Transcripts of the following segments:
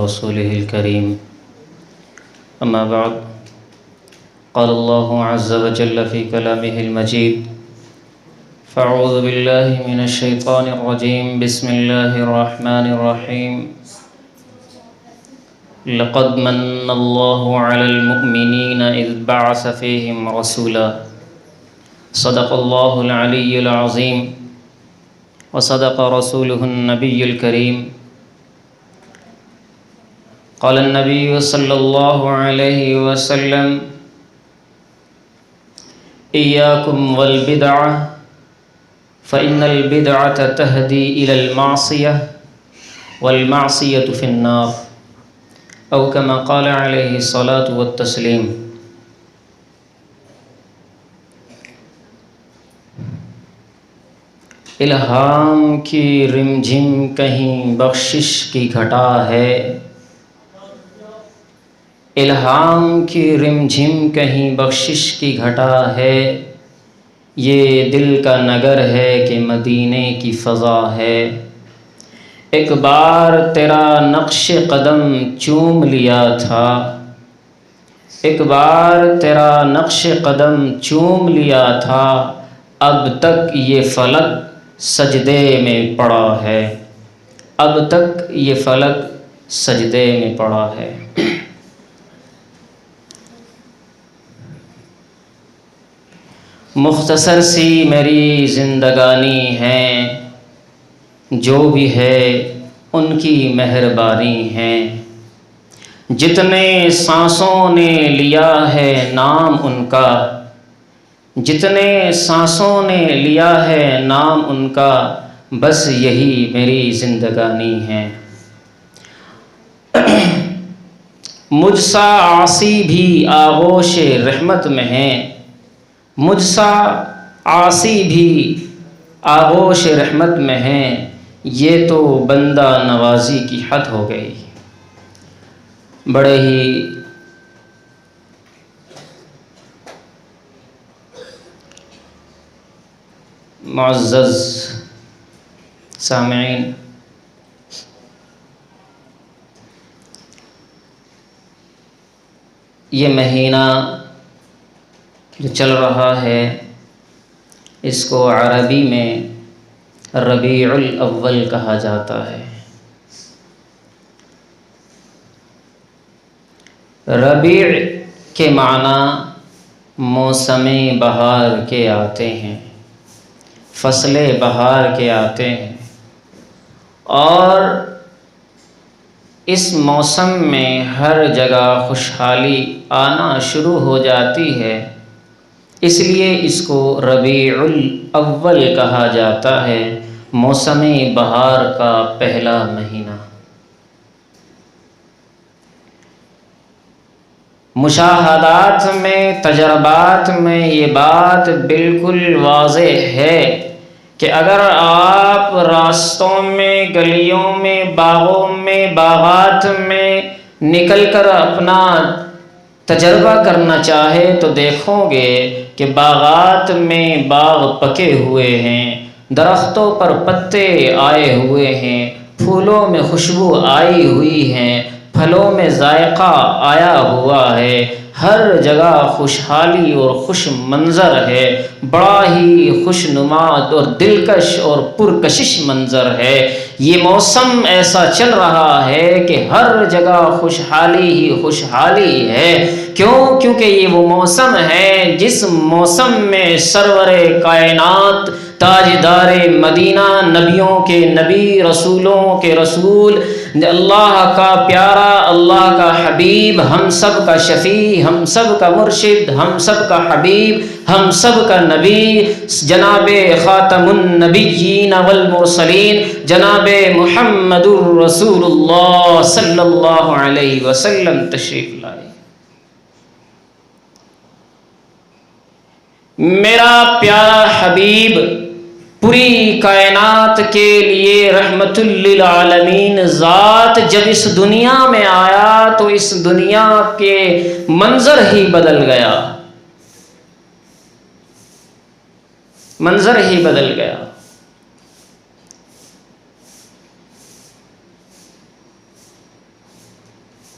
رسوله الكريم أما بعد قال الله عز وجل في كلامه المجيد فأعوذ بالله من الشيطان الرجيم بسم الله الرحمن الرحيم لقد من الله على المؤمنين إذ بعث فيهم رسولا صدق الله العلي العظيم وصدق رسوله النبي الكريم قال النبي صلى الله عليه وسلم إياكم والبدعة فإن البدعة تهدي إلى المعصية والمعصية في النار أو كما قال عليه الصلاة والتسليم۔ الہام کی رمجھم کہیں بخشش کی گھٹا ہے، الہام کی رمجھم کہیں بخشش کی گھٹا ہے، یہ دل کا نگر ہے کہ مدینے کی فضا ہے۔ ایک بار تیرا نقش قدم چوم لیا تھا، ایک بار تیرا نقش قدم چوم لیا تھا، اب تک یہ فلک سجدے میں پڑا ہے، اب تک یہ فلک سجدے میں پڑا ہے۔ مختصر سی میری زندگانی ہے، جو بھی ہے ان کی مہربانی ہے، جتنے سانسوں نے لیا ہے نام ان کا، جتنے سانسوں نے لیا ہے نام ان کا، بس یہی میری زندگانی ہے۔ مجھ سا عاصی بھی آغوش رحمت میں ہے، مجھ سا عاصی بھی آغوش رحمت میں ہے، یہ تو بندہ نوازی کی حد ہو گئی۔ بڑے ہی معزز سامعین، یہ مہینہ جو چل رہا ہے اس کو عربی میں ربیع الاول کہا جاتا ہے۔ ربیع کے معنی موسم بہار کے آتے ہیں، فصل بہار کے آتے ہیں، اور اس موسم میں ہر جگہ خوشحالی آنا شروع ہو جاتی ہے، اس لیے اس کو ربیع الاول کہا جاتا ہے، موسم بہار کا پہلا مہینہ۔ مشاہدات میں، تجربات میں یہ بات بالکل واضح ہے کہ اگر آپ راستوں میں، گلیوں میں، باغوں میں، باغات میں نکل کر اپنا تجربہ کرنا چاہے تو دیکھو گے کہ باغات میں باغ پکے ہوئے ہیں، درختوں پر پتے آئے ہوئے ہیں، پھولوں میں خوشبو آئی ہوئی ہے، پھلوں میں ذائقہ آیا ہوا ہے، ہر جگہ خوشحالی اور خوش منظر ہے، بڑا ہی خوشنما اور دلکش اور پرکشش منظر ہے۔ یہ موسم ایسا چل رہا ہے کہ ہر جگہ خوشحالی ہی خوشحالی ہے۔ کیوں؟ کیونکہ یہ وہ موسم ہے جس موسم میں سرور کائنات، تاجدار مدینہ، نبیوں کے نبی، رسولوں کے رسول، اللہ کا پیارا، اللہ کا حبیب، ہم سب کا شفیع، ہم سب کا مرشد، ہم سب کا حبیب، ہم سب کا نبی، جناب خاتم النبیین والمرسلین، جناب محمد الرسول اللہ صلی اللہ علیہ وسلم تشریف لائے۔ میرا پیارا حبیب پوری کائنات کے لیے رحمت للعالمین ذات جب اس دنیا میں آیا تو اس دنیا کے منظر ہی بدل گیا، منظر ہی بدل گیا۔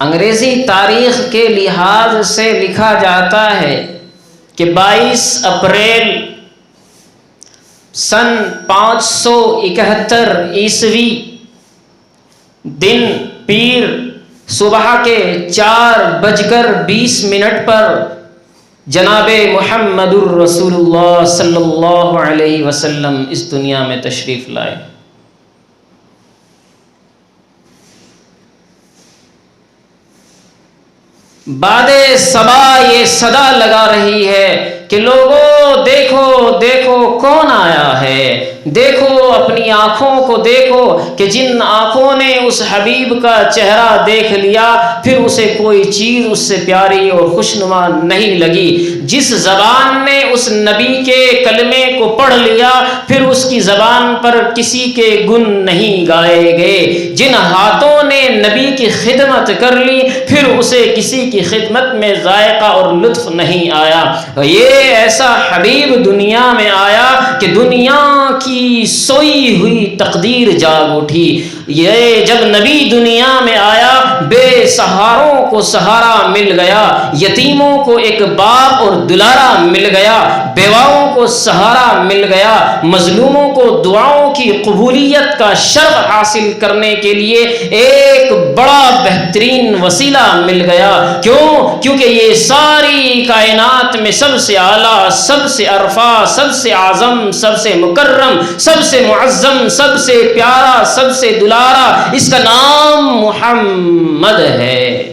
انگریزی تاریخ کے لحاظ سے لکھا جاتا ہے کہ 22 اپریل سن 571 عیسوی دن پیر صبح کے 4:20 پر جناب محمد الرسول اللہ صلی اللہ علیہ وسلم اس دنیا میں تشریف لائے۔ بعد صبا یہ صدا لگا رہی ہے کہ لوگوں دیکھو دیکھو کون آیا ہے، دیکھو اپنی آنکھوں کو دیکھو کہ جن آنکھوں نے اس حبیب کا چہرہ دیکھ لیا پھر اسے کوئی چیز اس سے پیاری اور خوشنما نہیں لگی، جس زبان نے اس نبی کے کلمے کو پڑھ لیا پھر اس کی زبان پر کسی کے گن نہیں گائے گئے، جن ہاتھوں نے نبی کی خدمت کر لی پھر اسے کسی کی خدمت میں ذائقہ اور لطف نہیں آیا۔ یہ ایسا حبیب دنیا میں آیا کہ دنیا کی سوئی ہوئی تقدیر جاگ اٹھی۔ یہ جب نبی دنیا میں آیا بے سہاروں کو سہارا مل گیا، یتیموں کو ایک باپ اور دلارا مل گیا، بیواؤں کو سہارا مل گیا، مظلوموں کو دعاؤں کی قبولیت کا شرف حاصل کرنے کے لیے ایک بڑا بہترین وسیلہ مل گیا۔ کیوں؟ کیونکہ یہ ساری کائنات میں سب سے اعلیٰ، سب سے عرفہ، سب سے اعظم، سب سے مکرم، سب سے معظم، سب سے پیارا، سب سے دلارا، اس کا نام محمد ہے۔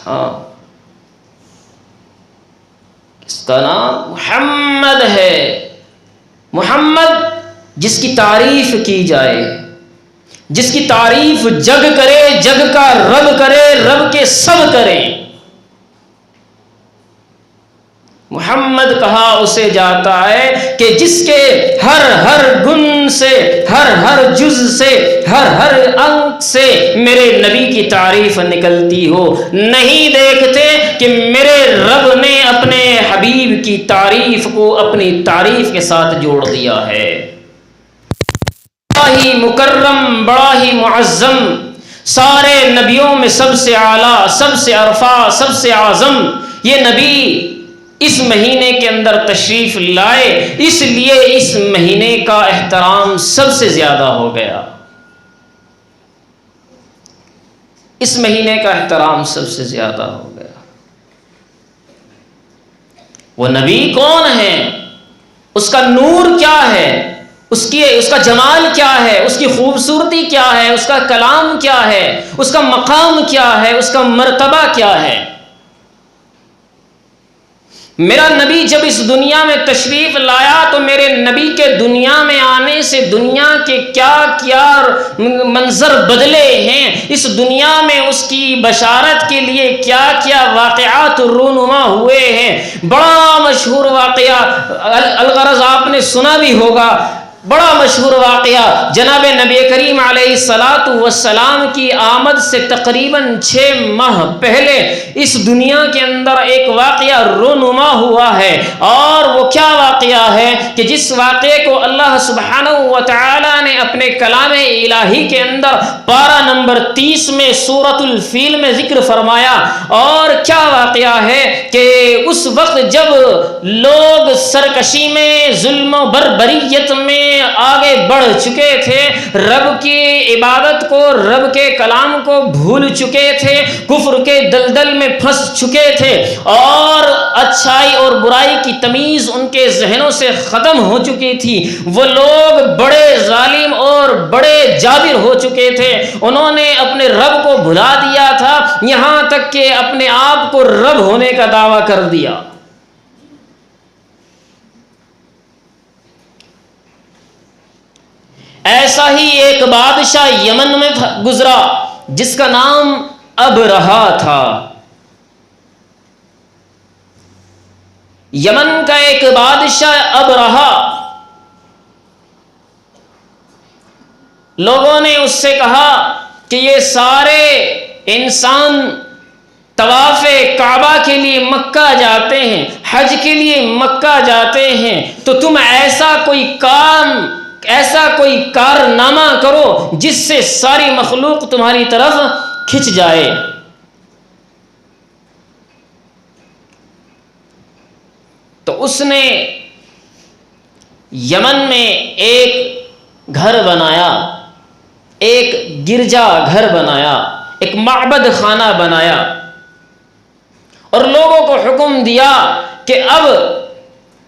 ہاں، اس کا نام محمد ہے۔ محمد جس کی تعریف کی جائے، جس کی تعریف جگ کرے، جگ کا رب کرے، رب کے سب کریں۔ محمد کہا اسے جاتا ہے کہ جس کے ہر گن سے، ہر جز سے، ہر انگ سے میرے نبی کی تعریف نکلتی ہو۔ نہیں دیکھتے کہ میرے رب نے اپنے حبیب کی تعریف کو اپنی تعریف کے ساتھ جوڑ دیا ہے۔ بڑا ہی مکرم، بڑا ہی معظم، سارے نبیوں میں سب سے اعلیٰ، سب سے عرفہ، سب سے اعظم یہ نبی اس مہینے کے اندر تشریف لائے، اس لیے اس مہینے کا احترام سب سے زیادہ ہو گیا۔ اس مہینے کا احترام سب سے زیادہ ہو گیا۔ وہ نبی کون ہے؟ اس کا نور کیا ہے؟ اس کا جمال کیا ہے؟ اس کی خوبصورتی کیا ہے؟ اس کا کلام کیا ہے؟ اس کا مقام کیا ہے؟ اس کا مرتبہ کیا ہے؟ میرا نبی جب اس دنیا میں تشریف لایا تو میرے نبی کے دنیا میں آنے سے دنیا کے کیا کیا منظر بدلے ہیں، اس دنیا میں اس کی بشارت کے لیے کیا کیا واقعات رونما ہوئے ہیں۔ بڑا مشہور واقعہ، الغرض آپ نے سنا بھی ہوگا، بڑا مشہور واقعہ جناب نبی کریم علیہ الصلاۃ والسلام کی آمد سے تقریباً 6 ماہ پہلے اس دنیا کے اندر ایک واقعہ رونما ہوا ہے، اور وہ کیا واقعہ ہے کہ جس واقعے کو اللہ سبحانہ و تعالی نے اپنے کلام الہی کے اندر پارہ نمبر 30 میں سورۃ الفیل میں ذکر فرمایا۔ اور کیا واقعہ ہے کہ اس وقت جب لوگ سرکشی میں، ظلم و بربریت میں آگے بڑھ چکے تھے، رب کی عبادت کو، رب کے کلام کو بھول چکے تھے، کفر کے دلدل میں پھنس چکے تھے، اور اچھائی اور برائی کی تمیز ان کے ذہنوں سے ختم ہو چکی تھی، وہ لوگ بڑے ظالم اور بڑے جابر ہو چکے تھے، انہوں نے اپنے رب کو بھلا دیا تھا، یہاں تک کہ اپنے آپ کو رب ہونے کا دعویٰ کر دیا۔ ایسا ہی ایک بادشاہ یمن میں گزرا جس کا نام ابرہہ تھا۔ یمن کا ایک بادشاہ ابرہہ، لوگوں نے اس سے کہا کہ یہ سارے انسان طواف کعبہ کے لیے مکہ جاتے ہیں، حج کے لیے مکہ جاتے ہیں، تو تم ایسا کوئی کام ایسا کوئی کارنامہ کرو جس سے ساری مخلوق تمہاری طرف کھنچ جائے۔ تو اس نے یمن میں ایک گھر بنایا، ایک گرجا گھر بنایا، ایک معبد خانہ بنایا، اور لوگوں کو حکم دیا کہ اب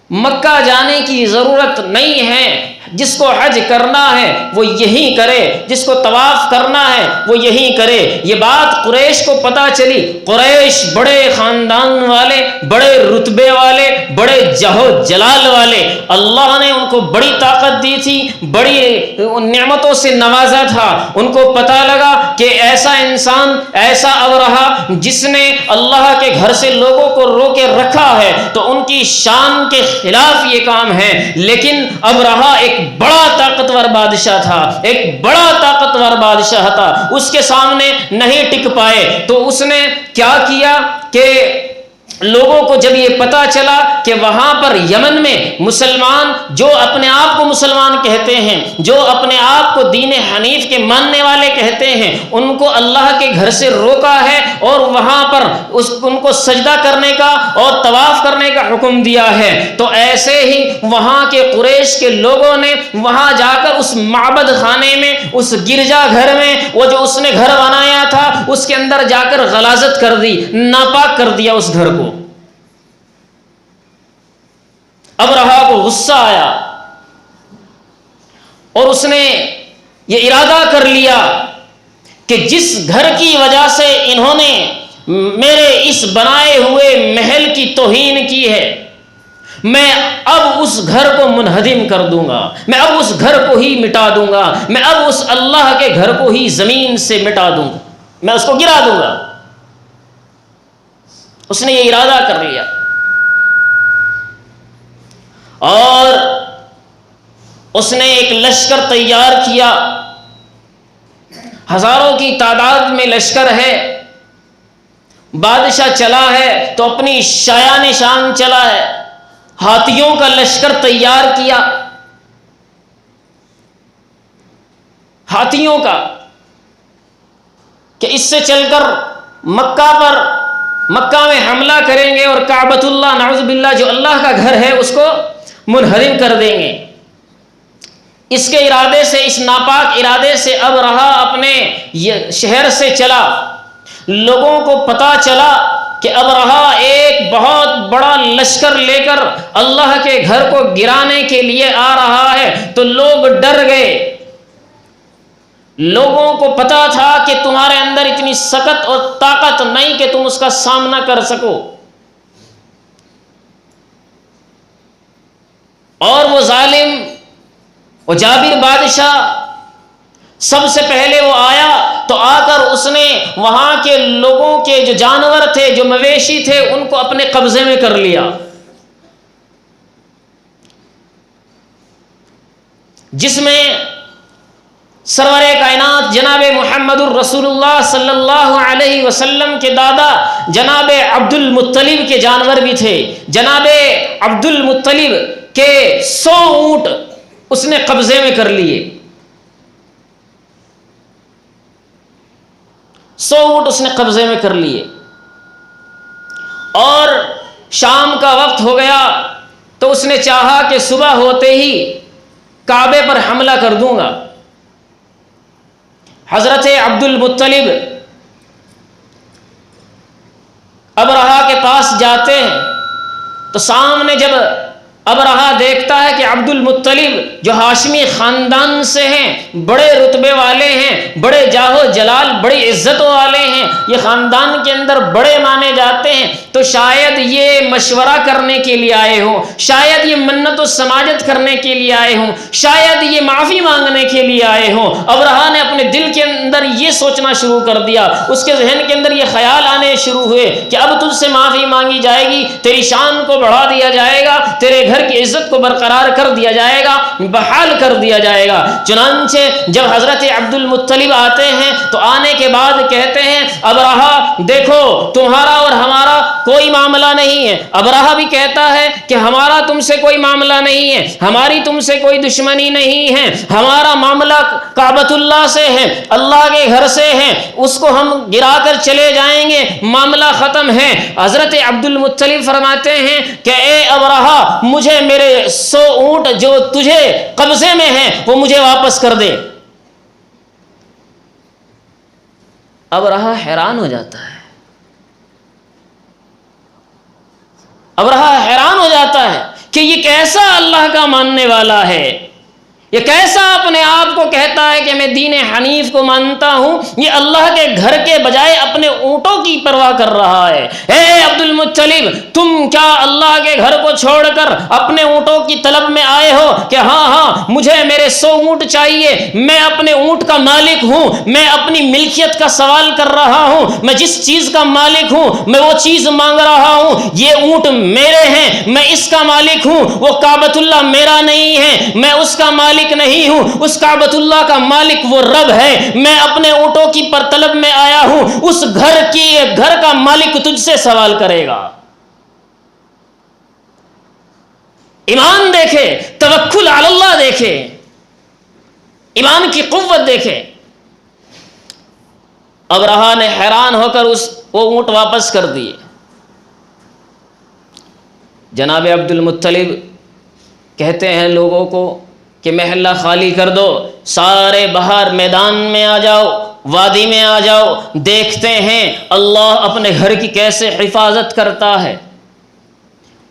مکہ جانے کی ضرورت نہیں ہے، جس کو حج کرنا ہے وہ یہی کرے، جس کو طواف کرنا ہے وہ یہی کرے۔ یہ بات قریش کو پتہ چلی۔ قریش بڑے خاندان والے، بڑے رتبے والے، بڑے جاہ و جلال والے، اللہ نے ان کو بڑی طاقت دی تھی، بڑی نعمتوں سے نوازا تھا۔ ان کو پتہ لگا کہ ایسا انسان، ایسا ابرہہ جس نے اللہ کے گھر سے لوگوں کو روکے رکھا ہے، تو ان کی شان کے خلاف یہ کام ہے۔ لیکن ابرہہ ایک بڑا طاقتور بادشاہ تھا، ایک بڑا طاقتور بادشاہ تھا، اس کے سامنے نہیں ٹک پائے۔ تو اس نے کیا کیا کہ لوگوں کو جب یہ پتا چلا کہ وہاں پر یمن میں مسلمان جو اپنے آپ کو مسلمان کہتے ہیں، جو اپنے آپ کو دین حنیف کے ماننے والے کہتے ہیں، ان کو اللہ کے گھر سے روکا ہے اور وہاں پر ان کو سجدہ کرنے کا اور طواف کرنے کا حکم دیا ہے، تو ایسے ہی وہاں کے قریش کے لوگوں نے وہاں جا کر اس معبد خانے میں، اس گرجا گھر میں، وہ جو اس نے گھر بنایا تھا اس کے اندر جا کر غلاظت کر دی، ناپاک کر دیا اس گھر کو۔ ابرہہ کو غصہ آیا اور اس نے یہ ارادہ کر لیا کہ جس گھر کی وجہ سے انہوں نے میرے اس بنائے ہوئے محل کی توہین کی ہے، میں اب اس گھر کو منہدم کر دوں گا، میں اب اس گھر کو ہی مٹا دوں گا، میں اب اس اللہ کے گھر کو ہی زمین سے مٹا دوں گا، میں اس کو گرا دوں گا۔ اس نے یہ ارادہ کر لیا اور اس نے ایک لشکر تیار کیا، ہزاروں کی تعداد میں لشکر ہے۔ بادشاہ چلا ہے تو اپنی شایان شان چلا ہے، ہاتھیوں کا لشکر تیار کیا، ہاتھیوں کا، کہ اس سے چل کر مکہ میں حملہ کریں گے اور کعبۃ اللہ نعوذ باللہ جو اللہ کا گھر ہے اس کو منہدم کر دیں گے۔ اس کے ارادے سے، اس ناپاک ارادے سے ابرہہ اپنے شہر سے چلا۔ لوگوں کو پتا چلا کہ ابرہہ ایک بہت بڑا لشکر لے کر اللہ کے گھر کو گرانے کے لیے آ رہا ہے، تو لوگ ڈر گئے۔ لوگوں کو پتا تھا کہ تمہارے اندر اتنی سکت اور طاقت نہیں کہ تم اس کا سامنا کر سکو، اور وہ ظالم، وہ جابر بادشاہ سب سے پہلے وہ آیا تو آ کر اس نے وہاں کے لوگوں کے جو جانور تھے، جو مویشی تھے، ان کو اپنے قبضے میں کر لیا، جس میں سرور کائنات جناب محمد الرسول اللہ صلی اللہ علیہ وسلم کے دادا جناب عبد المطلب کے جانور بھی تھے۔ جناب عبد المطلب کے 100 اونٹ اس نے قبضے میں کر لیے، 100 اونٹ اس نے قبضے میں کر لیے، اور شام کا وقت ہو گیا تو اس نے چاہا کہ صبح ہوتے ہی کعبے پر حملہ کر دوں گا۔ حضرت عبد المطلب ابرہہ کے پاس جاتے ہیں تو سامنے جب ابرہہ دیکھتا ہے کہ عبد المطلب جو ہاشمی خاندان سے ہیں، بڑے رتبے والے ہیں، بڑے جاہ و جلال، بڑی عزتوں والے ہیں، یہ خاندان کے اندر بڑے مانے جاتے ہیں، تو شاید یہ مشورہ کرنے کے لیے آئے ہوں، شاید یہ منت و سماجت کرنے کے لیے آئے ہوں، شاید یہ معافی مانگنے کے لیے آئے ہوں۔ ابرہہ نے اپنے دل کے اندر یہ سوچنا شروع کر دیا، اس کے ذہن کے اندر یہ خیال آنے شروع ہوئے کہ اب تجھ سے معافی مانگی جائے گی، تیری شان کو بڑھا دیا جائے گا، تیرے گھر گھر کی عزت کو برقرار کر دیا جائے گا، بحال کر دیا جائے گا۔ چنانچہ جب حضرت عبد المطلب آتے ہیں تو آنے کے بعد کہتے ہیں ابرہہ دیکھو تمہارا اور ہمارا کوئی معاملہ نہیں ہے۔ ابرہہ بھی کہتا ہے کہ ہمارا تم سے کوئی معاملہ نہیں ہے، ہماری تم سے کوئی دشمنی نہیں ہے، ہمارا معاملہ کعبۃ اللہ سے ہے، اللہ کے گھر سے ہے، اس کو ہم گرا کر چلے جائیں گے، معاملہ ختم ہے۔ حضرت عبد المطلب فرماتے ہیں کہ اے ابرہہ مجھے میرے 100 اونٹ جو تجھے قبضے میں ہیں وہ مجھے واپس کر دے۔ ابرہہ حیران ہو جاتا ہے، ابرہہ حیران ہو جاتا ہے کہ یہ کیسا اللہ کا ماننے والا ہے، یہ کیسا اپنے آپ کو کہتا ہے کہ میں دین حنیف کو مانتا ہوں، یہ اللہ کے گھر کے بجائے اپنے اونٹوں کی پرواہ کر رہا ہے۔ اے عبد المطلب تم کیا اللہ کے گھر کو چھوڑ کر اپنے اونٹوں کی طلب میں آئے ہو کہ ہاں مجھے میرے 100 اونٹ چاہیے، میں اپنے اونٹ کا مالک ہوں، میں اپنی ملکیت کا سوال کر رہا ہوں، میں جس چیز کا مالک ہوں میں وہ چیز مانگ رہا ہوں، یہ اونٹ میرے ہیں، میں اس کا مالک ہوں، وہ کعبۃ اللہ میرا نہیں ہے، میں اس کا مالک نہیں ہوں، اس کعبۃ اللہ کا مالک وہ رب ہے، میں اپنے اونٹوں کی طلب میں آیا ہوں، اس گھر کا مالک تجھ سے سوال کرے گا۔ ایمان دیکھے، توکل علی اللہ دیکھے، ایمان کی قوت دیکھے۔ ابرہہ نے حیران ہو کر وہ اونٹ واپس کر دیے۔ جناب عبد المطلب کہتے ہیں لوگوں کو کہ محلہ خالی کر دو، سارے باہر میدان میں آ جاؤ، وادی میں آ جاؤ، دیکھتے ہیں اللہ اپنے گھر کی کیسے حفاظت کرتا ہے۔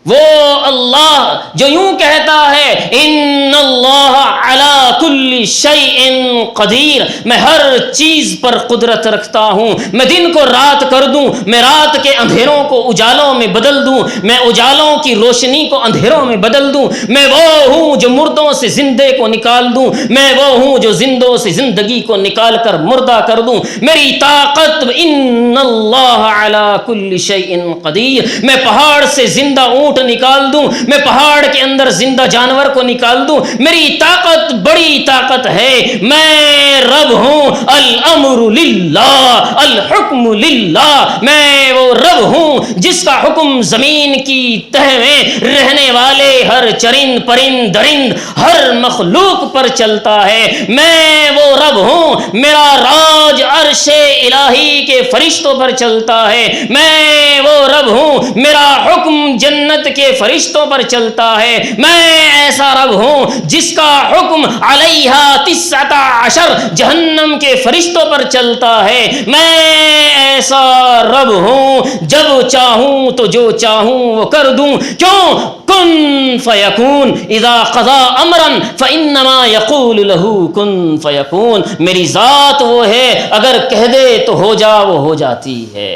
وہ اللہ جو یوں کہتا ہے ان اللہ علی کل شیء قدیر، میں ہر چیز پر قدرت رکھتا ہوں، میں دن کو رات کر دوں، میں رات کے اندھیروں کو اجالوں میں بدل دوں، میں اجالوں کی روشنی کو اندھیروں میں بدل دوں، میں وہ ہوں جو مردوں سے زندے کو نکال دوں، میں وہ ہوں جو زندوں سے زندگی کو نکال کر مردہ کر دوں، میری طاقت ان اللہ علی کل شیء قدیر، میں پہاڑ سے زندہ اونٹ نکال دوں، میں پہاڑ کے اندر زندہ جانور کو نکال دوں، میری طاقت بڑی طاقت ہے، میں رب ہوں، الامر للہ الحکم للہ، میں وہ رب ہوں جس کا حکم زمین کی تہ میں رہنے والے ہر چرند پرند درند ہر مخلوق پر چلتا ہے، میں وہ رب ہوں، میرا راج عرش الہی کے فرشتوں پر چلتا ہے، میں وہ رب ہوں، میرا حکم جنت کے فرشتوں پر چلتا ہے، میں ایسا رب ہوں جس کا حکم علیہ 19 جہنم کے فرشتوں پر چلتا ہے، میں ایسا رب ہوں جب چاہوں تو جو چاہوں وہ کر دوں، کیوں کن فیکون اذا قضا امرا فانما یقول له کن فیکون، میری ذات وہ ہے اگر کہہ دے تو ہو جا، وہ ہو جاتی ہے،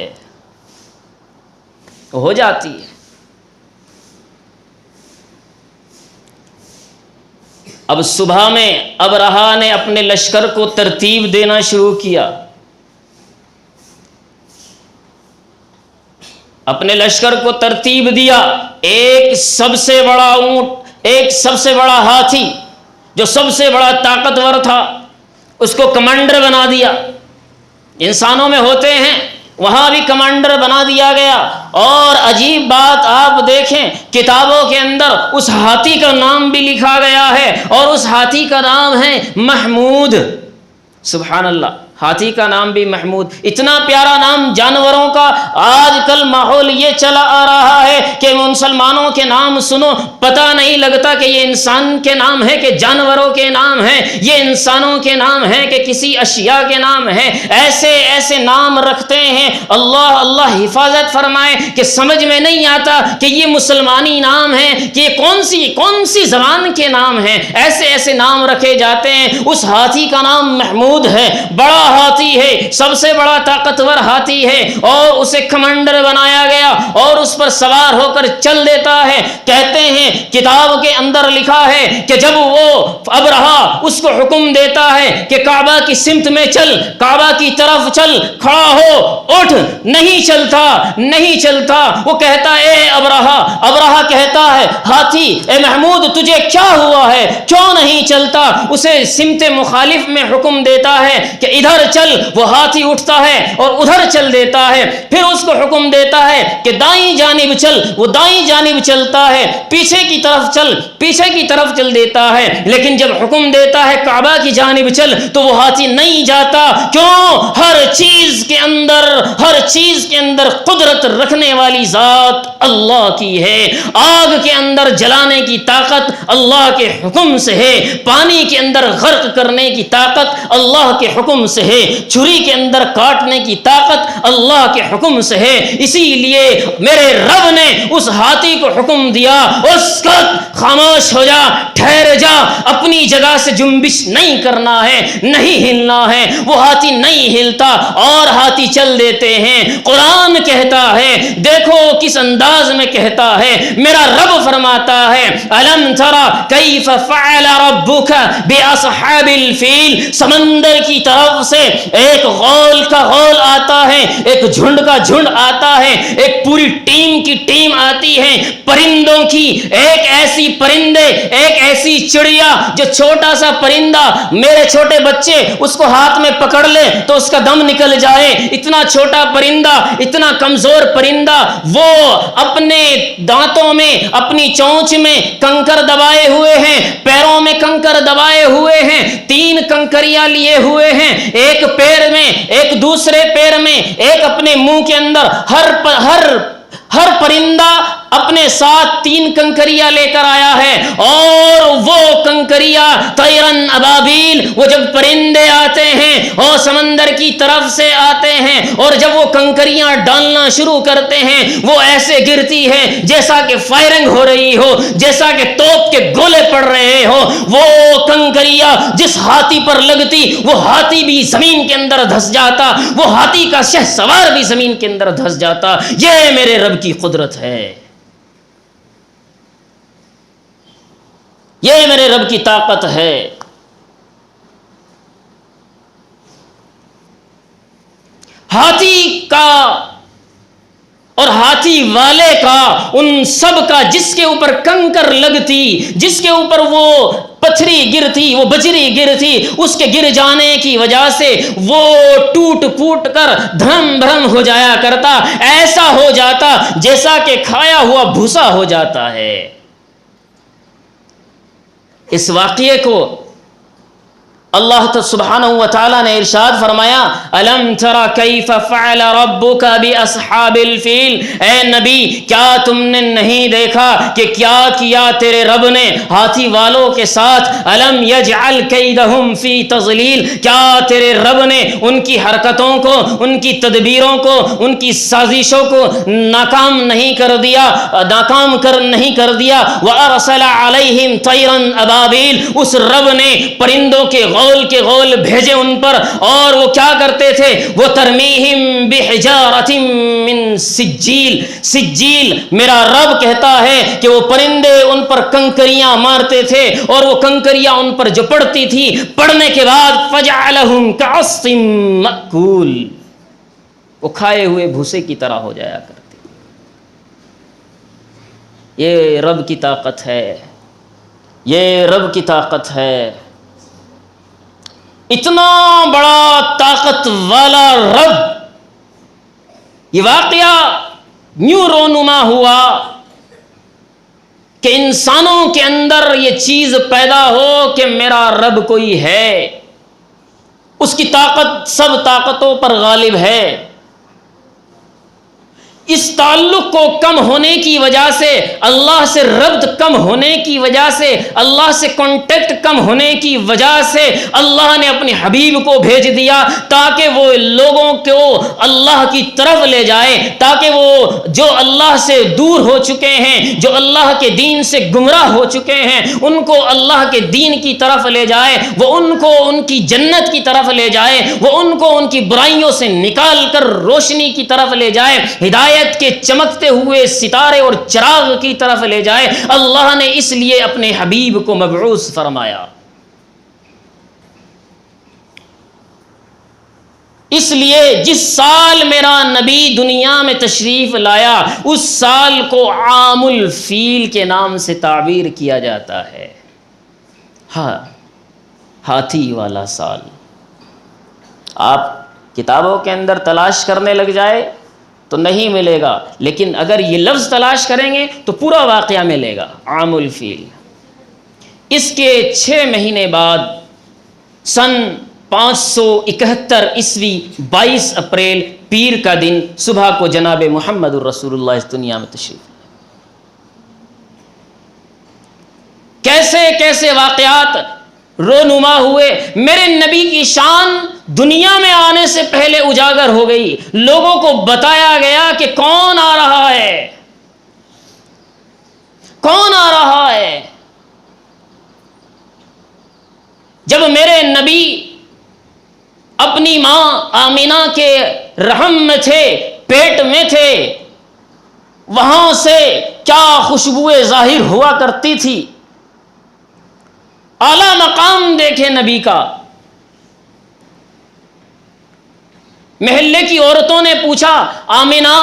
ہو جاتی ہے۔ اب صبح میں ابرہہ نے اپنے لشکر کو ترتیب دینا شروع کیا، اپنے لشکر کو ترتیب دیا، ایک سب سے بڑا اونٹ، ایک سب سے بڑا ہاتھی جو سب سے بڑا طاقتور تھا اس کو کمانڈر بنا دیا، انسانوں میں ہوتے ہیں وہاں بھی کمانڈر بنا دیا گیا، اور عجیب بات آپ دیکھیں کتابوں کے اندر اس ہاتھی کا نام بھی لکھا گیا ہے، اور اس ہاتھی کا نام ہے محمود۔ سبحان اللہ، ہاتھی کا نام بھی محمود، اتنا پیارا نام جانوروں کا۔ آج کل ماحول یہ چلا آ رہا ہے کہ مسلمانوں کے نام سنو پتہ نہیں لگتا کہ یہ انسان کے نام ہے کہ جانوروں کے نام ہیں، یہ انسانوں کے نام ہیں کہ کسی اشیاء کے نام ہیں، ایسے ایسے نام رکھتے ہیں۔ اللہ اللہ حفاظت فرمائے کہ سمجھ میں نہیں آتا کہ یہ مسلمانی نام ہیں کہ یہ کون سی زبان کے نام ہیں، ایسے ایسے نام رکھے جاتے ہیں۔ اس ہاتھی کا نام محمود ہے، بڑا ہاتھی ہے، سب سے بڑا طاقتور ہاتھی ہے، اور اسے کمانڈر بنایا گیا اور اس پر سوار ہو کر چل دیتا ہے۔ کہتے ہیں کتاب کے اندر لکھا ہے کہ جب وہ ابرہا اس کو حکم دیتا ہے کہ کعبہ کی سمت میں چل، کعبہ کی طرف چل، کھڑا ہو، اٹھ، نہیں چلتا، نہیں چلتا۔ وہ کہتا ہے اے ابرہا، ابرہا کہتا ہے ہاتھی اے محمود تجھے کیا ہوا ہے، کیوں نہیں چلتا؟ اسے سمت مخالف میں حکم دیتا ہے کہ ادھر چل، وہ ہاتھی اٹھتا ہے اور ادھر چل دیتا ہے۔ پھر اس کو حکم دیتا ہے کہ دائیں جانب چل، وہ دائیں جانب چلتا ہے، پیچھے کی طرف چل، پیچھے کی طرف چل دیتا ہے۔ لیکن جب حکم دیتا ہے کعبہ کی جانب چل تو وہ ہاتھی نہیں جاتا۔ کیوں؟ ہر چیز کے اندر، ہر چیز کے اندر قدرت رکھنے والی ذات اللہ کی ہے۔ آگ کے اندر جلانے کی طاقت اللہ کے حکم سے ہے، پانی کے اندر غرق کرنے کی طاقت اللہ کے حکم سے ہے، چھری کے اندر کاٹنے کی طاقت اللہ کے حکم سے ہے۔ اسی لیے میرے رب نے اس ہاتھی کو حکم دیا اسکت، خاموش ہو جا، ٹھہر جا، اپنی جگہ سے جنبش نہیں کرنا ہے، نہیں ہلنا ہے۔ وہ ہاتھی نہیں ہلتا اور ہاتھی چل دیتے ہیں۔ قرآن کہتا ہے، دیکھو کس انداز میں کہتا ہے، میرا رب فرماتا ہے الم ترى کیف فعل ربک باصحاب الفیل، سمندر کی طرف سے ایک غول کا غول آتا ہے، ایک جھنڈ کا جھنڈ آتا ہے، ایک پوری ٹیم کی ٹیم آتی ہے پرندوں کی، ایک ایسی پرندے، ایک ایسی چڑیا جو چھوٹا سا پرندہ، میرے چھوٹے بچے اس کو ہاتھ میں پکڑ لے تو اس کا دم نکل جائے، اتنا چھوٹا پرندہ، اتنا کمزور پرندہ، وہ اپنے دانتوں میں، اپنی چونچ میں کنکر دبائے ہوئے ہیں، پیروں میں کنکر دبائے ہوئے ہیں، 3 کنکریاں لیے ہوئے ہیں، ایک پیر میں، ایک دوسرے پیر میں، ایک اپنے منہ کے اندر، ہر پرندہ اپنے ساتھ 3 کنکریاں لے کر آیا ہے، اور وہ کنکریاں طیرن ابابیل، وہ جب پرندے آتے ہیں اور سمندر کی طرف سے آتے ہیں اور جب وہ کنکریاں ڈالنا شروع کرتے ہیں وہ ایسے گرتی ہے جیسا کہ فائرنگ ہو رہی ہو، جیسا کہ توپ کے گولے پڑ رہے ہو۔ وہ کنکریاں جس ہاتھی پر لگتی وہ ہاتھی بھی زمین کے اندر دھس جاتا، وہ ہاتھی کا شہسوار بھی زمین کے اندر دھس جاتا۔ یہ میرے رب کی قدرت ہے، یہ میرے رب کی طاقت ہے۔ ہاتھی کا اور ہاتھی والے کا، ان سب کا جس کے اوپر کنکر لگتی، جس کے اوپر وہ پتھری گرتی، وہ بجری گرتی، اس کے گر جانے کی وجہ سے وہ ٹوٹ پھوٹ کر دھرم بھرم ہو جایا کرتا، ایسا ہو جاتا جیسا کہ کھایا ہوا بھوسا ہو جاتا ہے۔ اس واقعے کو اللہ سبحانہ و تعالیٰ نے ارشاد فرمایا الم تر کیف فعل ربک باصحاب الفیل، اے نبی کیا تم نے نہیں دیکھا کہ کیا کیا تیرے رب نے ہاتھی والوں کے ساتھ؟ الم یجعل کیدہم فی تضلیل، کیا تیرے رب نے ان کی حرکتوں کو، ان کی تدبیروں کو، ان کی سازشوں کو ناکام نہیں کر دیا، ناکام نہیں کر دیا؟ وارسل علیہم طیرا ابابیل، اس رب نے پرندوں کے غول کے غول بھیجے ان پر، اور وہ کیا کرتے تھے؟ وہ ترمیہم بحجارۃ من سجیل، سجیل، میرا رب کہتا ہے کہ وہ پرندے ان پر کنکریاں مارتے تھے، اور وہ کنکریاں ان پر جو پڑتی تھی، پڑنے کے بعد فجعلہم کعصف مأکول، وہ کھائے ہوئے بھوسے کی طرح ہو جایا کرتے۔ یہ رب کی طاقت ہے، یہ رب کی طاقت ہے۔ اتنا بڑا طاقت والا رب، یہ واقعہ یوں رونما ہوا کہ انسانوں کے اندر یہ چیز پیدا ہو کہ میرا رب کوئی ہے، اس کی طاقت سب طاقتوں پر غالب ہے۔ اس تعلق کو کم ہونے کی وجہ سے، اللہ سے ربط کم ہونے کی وجہ سے، اللہ سے کانٹیکٹ کم ہونے کی وجہ سے اللہ نے اپنے حبیب کو بھیج دیا تاکہ وہ لوگوں کو اللہ کی طرف لے جائے، تاکہ وہ جو اللہ سے دور ہو چکے ہیں، جو اللہ کے دین سے گمراہ ہو چکے ہیں، ان کو اللہ کے دین کی طرف لے جائے، وہ ان کو ان کی جنت کی طرف لے جائے، وہ ان کو ان کی برائیوں سے نکال کر روشنی کی طرف لے جائے، ہدایت کے چمکتے ہوئے ستارے اور چراغ کی طرف لے جائے۔ اللہ نے اس لیے اپنے حبیب کو مبعوث فرمایا۔ اس لیے جس سال میرا نبی دنیا میں تشریف لایا اس سال کو عام الفیل کے نام سے تعبیر کیا جاتا ہے۔ ہاں، ہاتھی والا سال۔ آپ کتابوں کے اندر تلاش کرنے لگ جائے تو نہیں ملے گا، لیکن اگر یہ لفظ تلاش کریں گے تو پورا واقعہ ملے گا، عام الفیل۔ اس کے 6 مہینے بعد سن 571 عیسوی 22 اپریل پیر کا دن صبح کو جناب محمد الرسول اللہ اس دنیا میں تشریف۔ کیسے کیسے واقعات رونما ہوئے، میرے نبی کی شان دنیا میں آنے سے پہلے اجاگر ہو گئی، لوگوں کو بتایا گیا کہ کون آ رہا ہے، کون آ رہا ہے۔ جب میرے نبی اپنی ماں آمینہ کے رحم میں تھے، پیٹ میں تھے، وہاں سے کیا خوشبوئیں ظاہر ہوا کرتی تھی۔ اعلیٰ مقام دیکھے نبی کا۔ محلے کی عورتوں نے پوچھا، آمینہ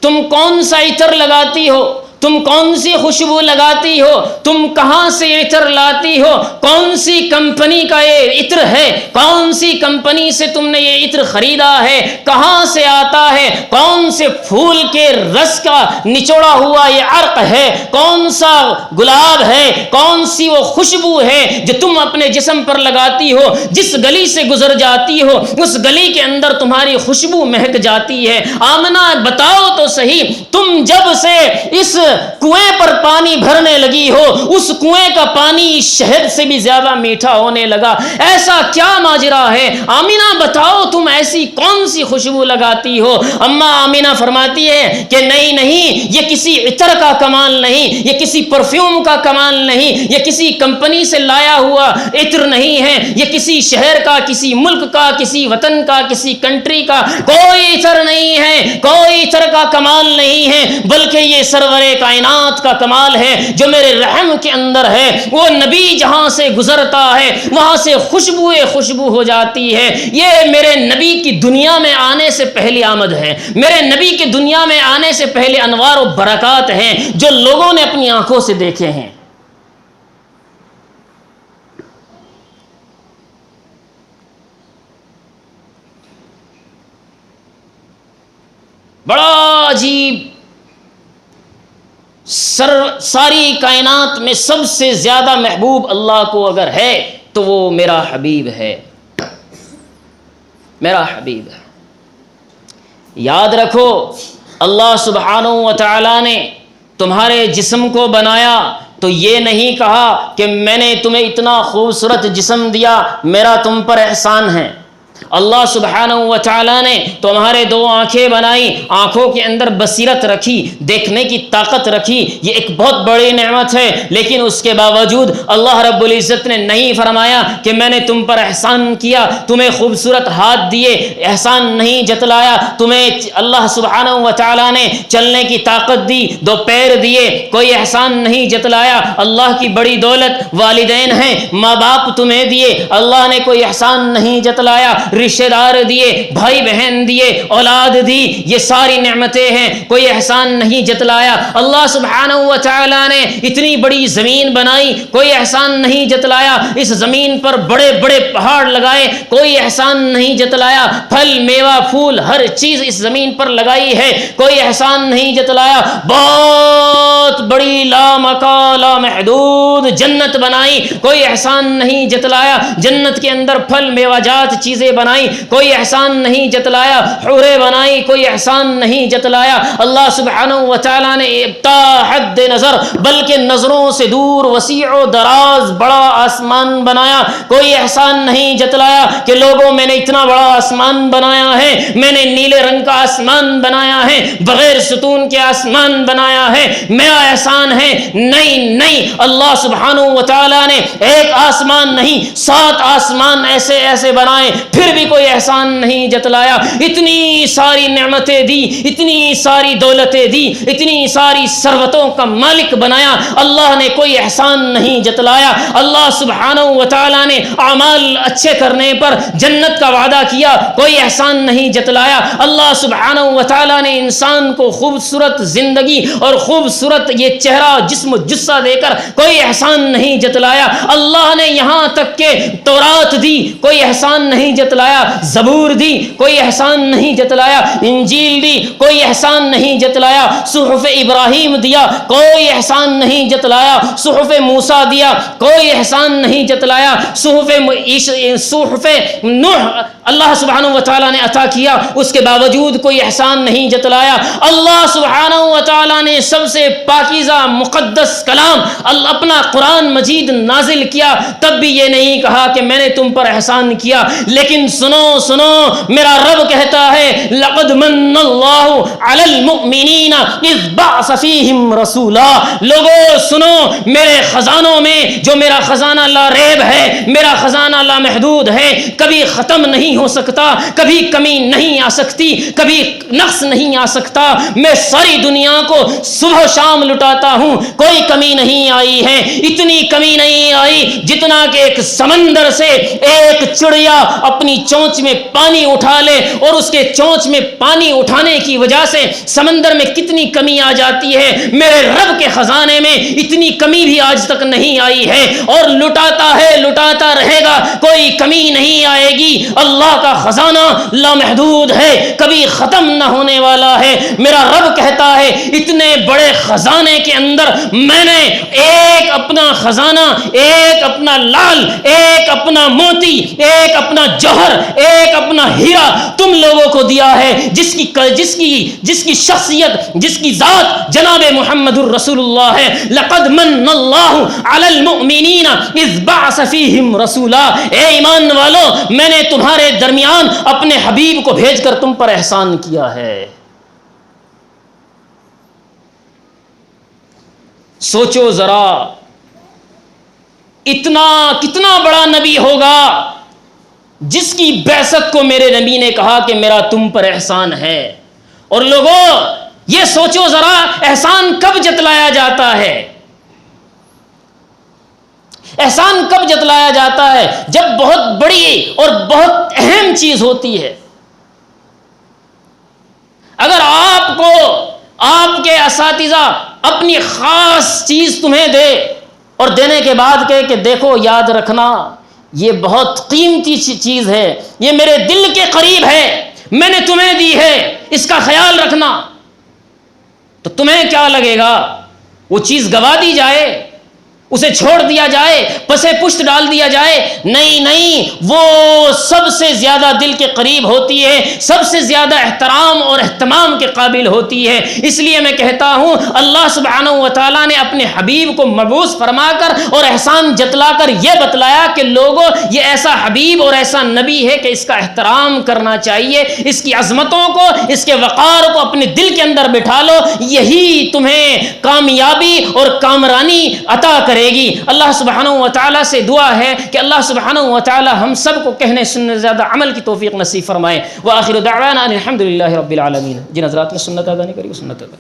تم کون سا عطر لگاتی ہو، تم کون سی خوشبو لگاتی ہو، تم کہاں سے عطر لاتی ہو، کون سی کمپنی کا یہ عطر ہے، کون سی کمپنی سے تم نے یہ عطر خریدا ہے، کہاں سے آتا ہے، کون سے پھول کے رس کا نچوڑا ہوا یہ عرق ہے، کون سا گلاب ہے، کون سی وہ خوشبو ہے جو تم اپنے جسم پر لگاتی ہو، جس گلی سے گزر جاتی ہو اس گلی کے اندر تمہاری خوشبو مہک جاتی ہے۔ آمنہ بتاؤ تو صحیح، تم جب سے اس کنویں پر پانی بھرنے لگی ہو اس کنویں کا پانی شہد سے بھی زیادہ میٹھا ہونے لگا، ایسا کیا ماجرا ہے؟ آمینہ بتاؤ تم ایسی کون سی خوشبو لگاتی ہو؟ اماں آمینہ فرماتی ہے کہ نہیں، یہ کسی عطر کا کمال نہیں، یہ کسی پرفیوم کا کمال نہیں، یہ کسی کمپنی سے لایا ہوا عطر نہیں ہے، یہ کسی شہر کا، کسی ملک کا، کسی وطن کا، کسی کنٹری کا کوئی عطر نہیں ہے، کوئی عطر کا کمال نہیں ہے، بلکہ یہ سرور کائنات کا کمال ہے جو میرے رحم کے اندر ہے۔ وہ نبی جہاں سے گزرتا ہے وہاں سے خوشبو ہو جاتی ہے۔ یہ میرے نبی کی دنیا میں آنے سے پہلی آمد ہے، میرے نبی کی دنیا میں آنے سے پہلے انوار و برکات ہیں جو لوگوں نے اپنی آنکھوں سے دیکھے ہیں۔ بڑا عجیب، ساری کائنات میں سب سے زیادہ محبوب اللہ کو اگر ہے تو وہ میرا حبیب ہے، میرا حبیب ہے۔ یاد رکھو، اللہ سبحانہ و تعالی نے تمہارے جسم کو بنایا تو یہ نہیں کہا کہ میں نے تمہیں اتنا خوبصورت جسم دیا، میرا تم پر احسان ہے۔ اللہ سبحانہ و تعالیٰ نے تمہارے 2 آنکھیں بنائی، آنکھوں کے اندر بصیرت رکھی، دیکھنے کی طاقت رکھی، یہ ایک بہت بڑی نعمت ہے، لیکن اس کے باوجود اللہ رب العزت نے نہیں فرمایا کہ میں نے تم پر احسان کیا، تمہیں خوبصورت ہاتھ دیے، احسان نہیں جتلایا، تمہیں اللہ سبحانہ و تعالیٰ نے چلنے کی طاقت دی، 2 پیر دیے، کوئی احسان نہیں جتلایا۔ اللہ کی بڑی دولت والدین ہیں، ماں باپ تمہیں دیے، اللہ نے کوئی احسان نہیں جتلایا۔ رشتہ دار دیے، بھائی بہن دیے، اولاد دی، یہ ساری نعمتیں ہیں، کوئی احسان نہیں جتلایا۔ اللہ سبحانہ و تعالی نے اتنی بڑی زمین بنائی، کوئی احسان نہیں جتلایا. اس زمین پر بڑے بڑے پہاڑ لگائے، کوئی احسان نہیں جتلایا. پھل میوہ پھول ہر چیز اس زمین پر لگائی ہے، کوئی احسان نہیں جتلایا. بہت بڑی لا محدود جنت بنائی، کوئی احسان نہیں جتلایا. جنت کے اندر پھل میوہ جات چیزیں بنائی، کوئی احسان نہیں جتلایا. حوریں بنائی، کوئی احسان نہیں جتلایا. اللہ سبحانہ و تعالیٰ نے تا حد نظر بلکہ نظروں سے دور وسیع و دراز بڑا آسمان بنایا، کوئی احسان نہیں جتلایا کہ لوگوں میں نے اتنا بڑا آسمان بنایا ہے، میں نے نیلے رنگ کا آسمان بنایا ہے، بغیر ستون کے آسمان بنایا ہے، میرا احسان ہے. نہیں، اللہ سبحانہ و تعالیٰ نے ایک آسمان نہیں 7 آسمان ایسے ایسے بنائے، پھر بھی کوئی احسان نہیں جتلایا. اتنی ساری نعمتیں دی، اتنی ساری دولتیں دی، اتنی ساری ثروتوں کا مالک بنایا، اللہ نے کوئی احسان نہیں جتلایا. اللہ سبحانہ و تعالیٰ نے اعمال اچھے کرنے پر جنت کا وعدہ کیا، کوئی احسان نہیں جتلایا. اللہ سبحانہ و تعالیٰ نے انسان کو خوبصورت زندگی اور خوبصورت یہ چہرہ جسم و جثہ دے کر کوئی احسان نہیں جتلایا. اللہ نے یہاں تک کہ تورات دی، کوئی احسان نہیں جتلایا. زبور دی، کوئی احسان نہیں جتلایا. انجیل دی، کوئی احسان نہیں جتلایا. صحف ابراہیم دیا، کوئی احسان نہیں جتلایا. صحف موسیٰ دیا، کوئی احسان نہیں جتلایا. صحف نوح اللہ سبحانہ و تعالیٰ نے عطا کیا، اس کے باوجود کوئی احسان نہیں جتلایا. اللہ سبحانہ و تعالیٰ نے سب سے پاکیزہ مقدس کلام اپنا قرآن مجید نازل کیا، تب بھی یہ نہیں کہا کہ میں نے تم پر احسان کیا. لیکن سنو میرا رب کہتا ہے لقد من اللہ علی المؤمنین اذ بعث فیہم رسولا. لوگوں سنو، میرے خزانوں میں جو میرا خزانہ لا ریب ہے، میرا خزانہ لا محدود ہے، کبھی ختم نہیں ہو سکتا، کبھی کمی نہیں آ سکتی، کبھی نقص نہیں آ سکتا. میں ساری دنیا کو صبح شام لٹاتا ہوں، کوئی کمی نہیں آئی ہے. اتنی کمی نہیں آئی جتنا کہ ایک سمندر سے ایک چڑیا اپنی چونچ میں پانی اٹھا لے، اور اس کے چونچ میں پانی اٹھانے کی وجہ سے سمندر میں کتنی کمی آ جاتی ہے. میرے رب کے خزانے میں اتنی کمی بھی آج تک نہیں آئی ہے، اور لٹاتا رہے گا، کوئی کمی نہیں آئے گی. اللہ کا خزانہ لامحدود ہے، کبھی ختم نہ ہونے والا ہے. میرا رب کہتا ہے اتنے بڑے خزانے کے اندر میں نے ایک اپنا خزانہ، ایک اپنا لال، ایک اپنا موتی، ایک اپنا جوہر، ایک اپنا ہیرا تم لوگوں کو دیا ہے، جس کی شخصیت، جس کی ذات جناب محمد الرسول اللہ ہے. لقد من اللہ علی المؤمنین اذ بعث فیہم رسولا. اے ایمان والو، میں نے تمہارے درمیان اپنے حبیب کو بھیج کر تم پر احسان کیا ہے. سوچو ذرا، کتنا بڑا نبی ہوگا جس کی بعثت کو میرے نبی نے کہا کہ میرا تم پر احسان ہے. اور لوگوں یہ سوچو ذرا، احسان کب جتلایا جاتا ہے؟ احسان کب جتلایا جاتا ہے؟ جب بہت بڑی اور بہت اہم چیز ہوتی ہے. اگر آپ کو آپ کے اساتذہ اپنی خاص چیز تمہیں دے اور دینے کے بعد کہے کہ دیکھو یاد رکھنا یہ بہت قیمتی چیز ہے، یہ میرے دل کے قریب ہے، میں نے تمہیں دی ہے، اس کا خیال رکھنا، تو تمہیں کیا لگے گا؟ وہ چیز گوا دی جائے، اسے چھوڑ دیا جائے، پسے پشت ڈال دیا جائے؟ نہیں، وہ سب سے زیادہ دل کے قریب ہوتی ہے، سب سے زیادہ احترام اور اہتمام کے قابل ہوتی ہے. اس لیے میں کہتا ہوں اللہ سبحانہ و تعالیٰ نے اپنے حبیب کو مبعوث فرما کر اور احسان جتلا کر یہ بتلایا کہ لوگوں یہ ایسا حبیب اور ایسا نبی ہے کہ اس کا احترام کرنا چاہیے، اس کی عظمتوں کو، اس کے وقار کو اپنے دل کے اندر بٹھا لو، یہی تمہیں کامیابی اور کامرانی عطا کرے گی. اللہ سبحانہ و تعالیٰ سے دعا ہے کہ اللہ سبحانہ و تعالیٰ ہم سب کو کہنے سننے سے زیادہ عمل کی توفیق نصیب فرمائے. وآخر دعوانا ان الحمد للہ رب العالمین. جن حضرات نے سنت ادا نہیں کری وہ سنت ادا